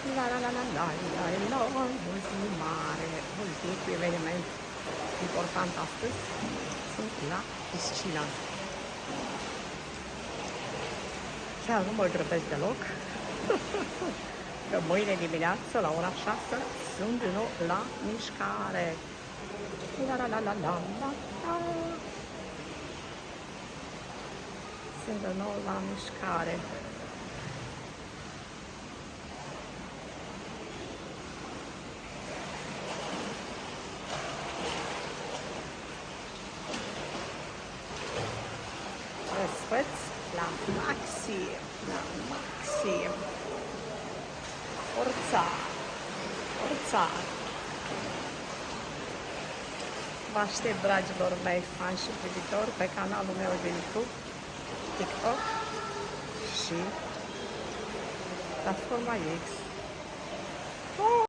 La la la la la la la, o zi mare. Ultimul eveniment important astăzi sunt la piscină. Chiar nu mă grăbesc deloc, că mâine dimineață la ora 6 sunt din nou la mișcare. La la la la la la la. Sunt din nou la mișcare. Răsfăț la maxim, la maxim. Forța, forța. Vă aștept, dragilor mei, fani și privitori, pe canalul meu de YouTube, TikTok și platforma X.